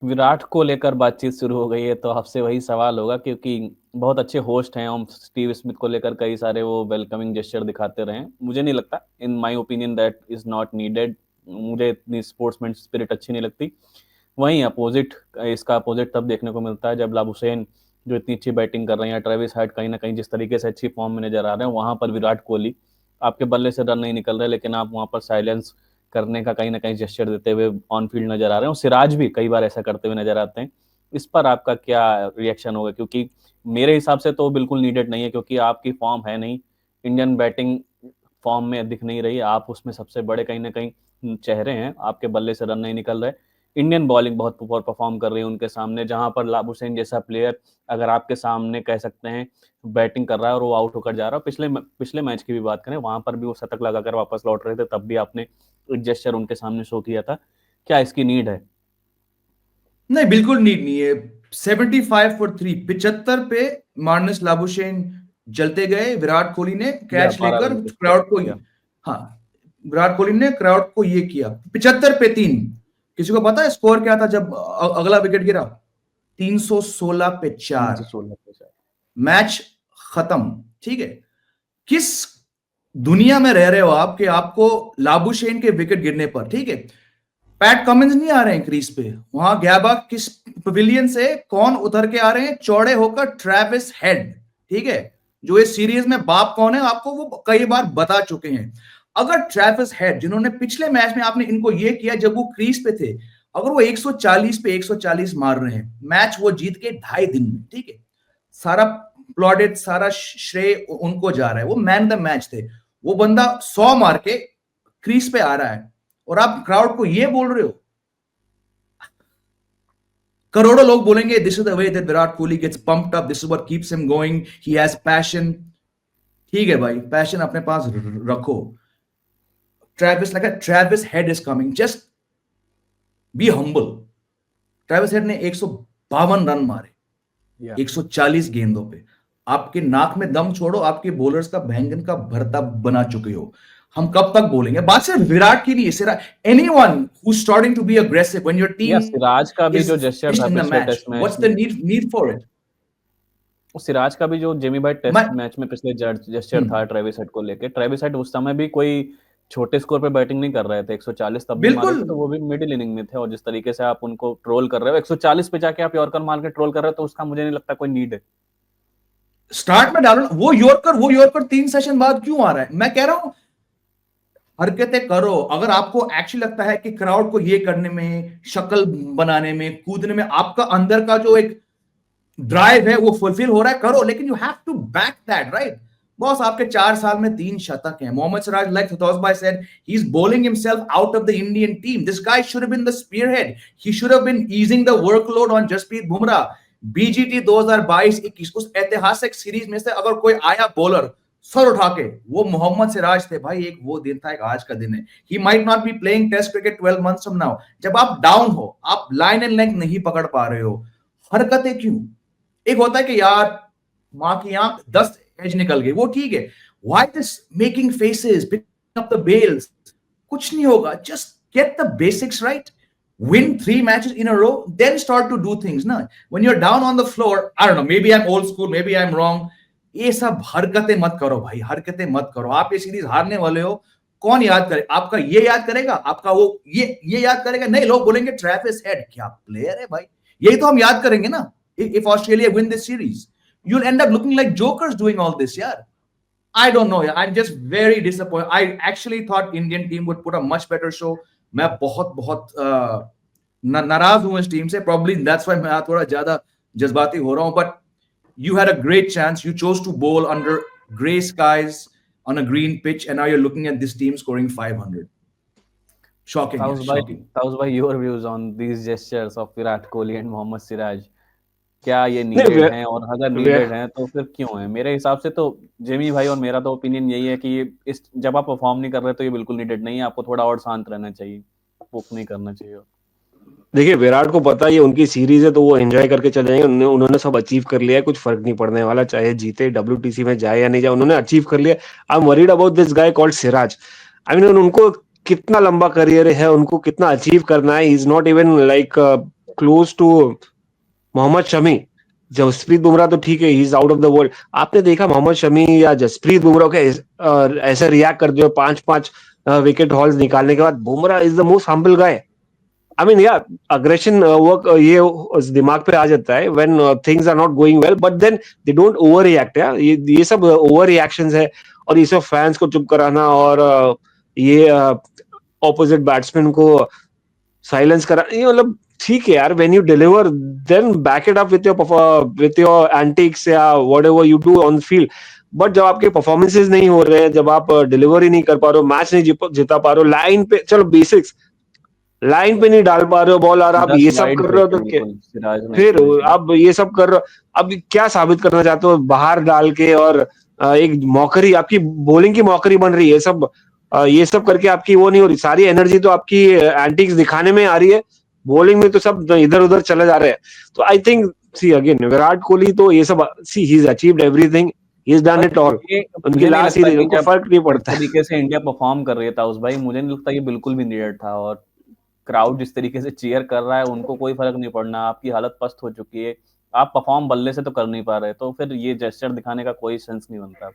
विराट को लेकर बातचीत शुरू हो गई है तो आपसे वही सवाल होगा, क्योंकि बहुत अच्छे होस्ट हैं हम, स्टीव स्मिथ को लेकर कई सारे वो वेलकमिंग जेस्चर दिखाते रहे हैं। मुझे नहीं लगता, in my opinion, that is not needed. मुझे इतनी स्पोर्ट्समैन स्पिरिट अच्छी नहीं लगती। वहीं अपोजिट, इसका अपोजिट तब देखने को मिलता है जब लाबुशेन जो इतनी अच्छी बैटिंग कर रहे हैं, ट्रेविस हेड कहीं ना कहीं जिस तरीके से अच्छी फॉर्म में नजर आ रहे हैं, वहां पर विराट कोहली आपके बल्ले से रन नहीं निकल रहे, लेकिन आप वहां पर साइलेंस करने का कहीं ना कहीं जेस्चर देते हुए ऑन फील्ड नजर आ रहे हैं, और सिराज भी कई बार ऐसा करते हुए नजर आते हैं। इस पर आपका क्या रिएक्शन होगा? क्योंकि मेरे हिसाब से तो बिल्कुल नीडेड नहीं है, क्योंकि आपकी फॉर्म है नहीं, इंडियन बैटिंग फॉर्म में दिख नहीं रही, आप उसमें सबसे बड़े कहीं ना कहीं चेहरे हैं, आपके बल्ले से रन नहीं निकल रहे। इंडियन बॉलिंग बहुत पुअर परफॉर्म कर रही है उनके सामने, जहां पर लाबुशेन जैसा प्लेयर अगर आपके सामने कह सकते हैं बैटिंग कर रहा है और वो आउट होकर जा रहा है, पिछले मैच की भी बात करें, वहां पर भी वो शतक लगाकर वापस लौट रहे थे, तब भी आपने एक जेस्चर उनके सामने शो किया था। क्या इसकी नीड है? नहीं, बिल्कुल नीड नहीं है। 75 फॉर 3, 75 पे मार्नस लाबुशेन चलते गए, विराट कोहली ने या कैच 12 लेकर रन पे स्कोर क्राउड को, किया। हाँ, विराट कोहली ने क्राउड को ये किया। 75 पे 3, किसी को पता है स्कोर क्या था जब अगला विकेट गिरा? 316 पे 4, 316 पे शायद। मैच खत्म। ठीक है, किस दुनिया में रह रहे हो आप कि आपको लाबुशेन के विकेट गिरने पर, ठीक है, पैट कमिंस नहीं आ रहे हैं क्रीज पे, वहां गैबा किस पवेलियन से कौन उतर के आ रहे हैं? चौड़े होकर ट्रेविस हेड। ठीक है, जो इस सीरीज में बाप कौन है आपको वो कई बार बता चुके हैं। अगर ट्रेविस हेड, जिन्होंने पिछले मैच में आपने इनको ये किया जब वो क्रीज पे थे, अगर वो 140 पे 140 मार रहे हैं, मैच वो जीत के 2.5 दिन में, ठीक है, सारा प्लॉडेड, सारा श्रेय उनको जा रहा है, वो मैन द मैच थे। वो बंदा 100 मार के क्रीज पे आ रहा है और आप क्राउड को ये बोल रहे हो। करोड़ों लोग बोलेंगे this is the way that Virat Kohli gets pumped up, this is what keeps him going, he has passion. ठीक है भाई, पैशन अपने पास रखो। Travis Head is coming, just be humble. Travis Head ने 152 रन मारे 140 गेंदों पे। आपके नाक में दम छोड़ो, आपके बॉलर्स का बैंगन का भरता बना चुके हो। हम कब तक बोलेंगे? बात सिर्फ विराट की नहीं है, सिर्फ anyone who starting to be aggressive when your या टीम सिराज का भी इज जो जेस्चर था इन द पिछले मैच, टेस्ट मैच व्हाट्स में, the need for it? Siraj का भी जो जेमी भाई टेस्ट मैं मैच में पिछले जेस्चर था ट्रेविस हेड को लेके, ट्रेविस हेड उस समय भी कोई छोटे स्कोर पे बैटिंग नहीं कर रहे थे, 140 तब भी मारे बिल्कुल थे, तो वो भी मिडिल इनिंग में थे, और जिस तरीके से आप उनको ट्रोल कर रहे हो 140 पे जाके आप यॉर्कर मार के ट्रोल कर रहे हो, तो उसका मुझे नहीं लगता कोई नीड है। स्टार्ट में डालो ना। वो यॉर्कर 3 सेशन बाद क्यों आ रहा है? मैं कह रहा हूं हरकतें करो। अगर आपको एक्चुअली लगता है कि क्राउड को ये करने में, शक्ल बनाने में, कूदने में आपका अंदर का जो एक ड्राइव है वो फुलफिल हो रहा है, करो, लेकिन you have to back that, right? Boss, आपके 4 साल में 3 शतक हैं। Mohammed Siraj, like Thotosbhai said, he's bowling himself out of the Indian team. This guy should have been the spearhead. He should have been easing the workload on Jasprit Bumrah. BGT 2022-21 उस ऐतिहासिक series में से अगर कोई आया बॉलर सर उठा के, वो मोहम्मद सिराज थे भाई। एक वो दिन था, एक आज का दिन है। He might not be playing Test cricket 12 months from now. जब आप डाउन हो, आप लाइन एंड लेंथ नहीं पकड़ पा रहे हो, हरकतें क्यों? एक होता है कि यार मां की आंख 10 एज निकल गई, वो ठीक है। Why this making faces, picking up the bails? कुछ नहीं होगा, just get the basics right, win 3 matches in a row, then start to do things na. When you're down on the floor, I don't know, maybe I'm old school, maybe I'm wrong, ये सब हरकतें मत करो भाई, हरकतें मत करो। आप ये सीरीज हारने वाले हो, कौन याद करे आपका? ये याद करेगा आपका, वो ये याद करेगा? नहीं, लोग बोलेंगे ट्रेविस हेड क्या प्लेयर है भाई, यही तो हम याद करेंगे ना। If Australia win this series, you'll end up looking like jokers doing all this, yeah. I don't know, I'm just very disappointed. I actually thought Indian team would put a much better show. मैं बहुत बहुत नाराज हूं इस team से, probably that's why मैं थोड़ा ज्यादा जज्बाती हो रहा हूं। But you had a great chance. You chose to bowl under grey skies on a green pitch, and now you're looking at this team scoring 500. Shocking, yeah, shocking. ताउस भाई, your views on these gestures of Virat Kohli and Mohammed Siraj, क्या ये नहीं needed हैं? और अगर needed हैं तो फिर क्यों है? मेरे हिसाब से तो जेमी भाई और मेरा तो ओपिनियन यही है कि इस जब आप परफॉर्म नहीं कर रहे तो ये बिल्कुल नीडेड नहीं है, आपको थोड़ा और शांत रहना चाहिए, वुक नहीं करना चाहिए। देखिए, विराट को पता है ये उनकी सीरीज है, तो वो एंजॉय करके चले जाएंगे। उन्होंने सब अचीव कर लिया है, कुछ फर्क नहीं पड़ने वाला, चाहे जीते WTC में जाए या नहीं जाए, उन्होंने अचीव कर लिया। I am worried about this guy called Siraj. I mean, उनको कितना लंबा करियर है, उनको कितना अचीव करना है। Is not even like close to Mohammed Shami. Jasprit Bumrah तो ठीक है, he is out of the world. आपने देखा मोहम्मद शमी या जसप्रीत बुमराह के ऐसे रिएक्ट करते हो 5-5 विकेट हॉल्स निकालने के बाद? Bumrah is the most humble guy. I mean या अग्रेशन वर्क ये दिमाग पे आ जाता है when things are not going well, but then they don't over react. ये सब ओवर रिएक्शंस है, और ये सब फैंस को चुप कराना और ये ऑपोजिट बैट्समैन को साइलेंस करा, ये मतलब ठीक है यार। When you deliver then back it up with your antics या whatever you do on field. But जब आपके परफॉर्मेंसेस नहीं हो रहे हैं, जब आप डिलीवर ही नहीं कर पा रहे हो, मैच नहीं जिता पा रहे हो, लाइन पे चलो बेसिक्स लाइन पे नहीं डाल पा रहे हो बॉल, और आप 10 ये सब वाइड कर रहे हो फेंके तो क्या? बिल्कुल सिराज ने फिर इसमें से। अब ये सब कर रहे हो, अब क्या साबित करना चाहते हो बाहर डाल के? और एक मौकरी, आपकी बॉलिंग की मौकरी बन रही है सब। ये सब करके आपकी वो नहीं हो रही, सारी एनर्जी तो आपकी एंटिक्स दिखाने में आ रही है, बॉलिंग में तो सब इधर उधर चले जा रहे हैं। तो I think see again Virat Kohli तो ये सब see he is achieved everything, he is done पर इट ऑल। ये उनकी मुझे नहीं लास्ट लगता सीरीज कि उनको जब फर्क नहीं जिस पड़ता है। तरीके से इंडिया परफॉर्म कर रही था उस भाई, मुझे नहीं लगता ये बिल्कुल भी नीडेड था। और क्राउड जिस तरीके से चीयर कर रहा है, उनको कोई फर्क नहीं पड़ना। आपकी हालत पस्त हो चुकी है, आप परफॉर्म बल्ले से तो कर नहीं पा रहे, तो फिर ये जेस्चर दिखाने का कोई सेंस नहीं बनता।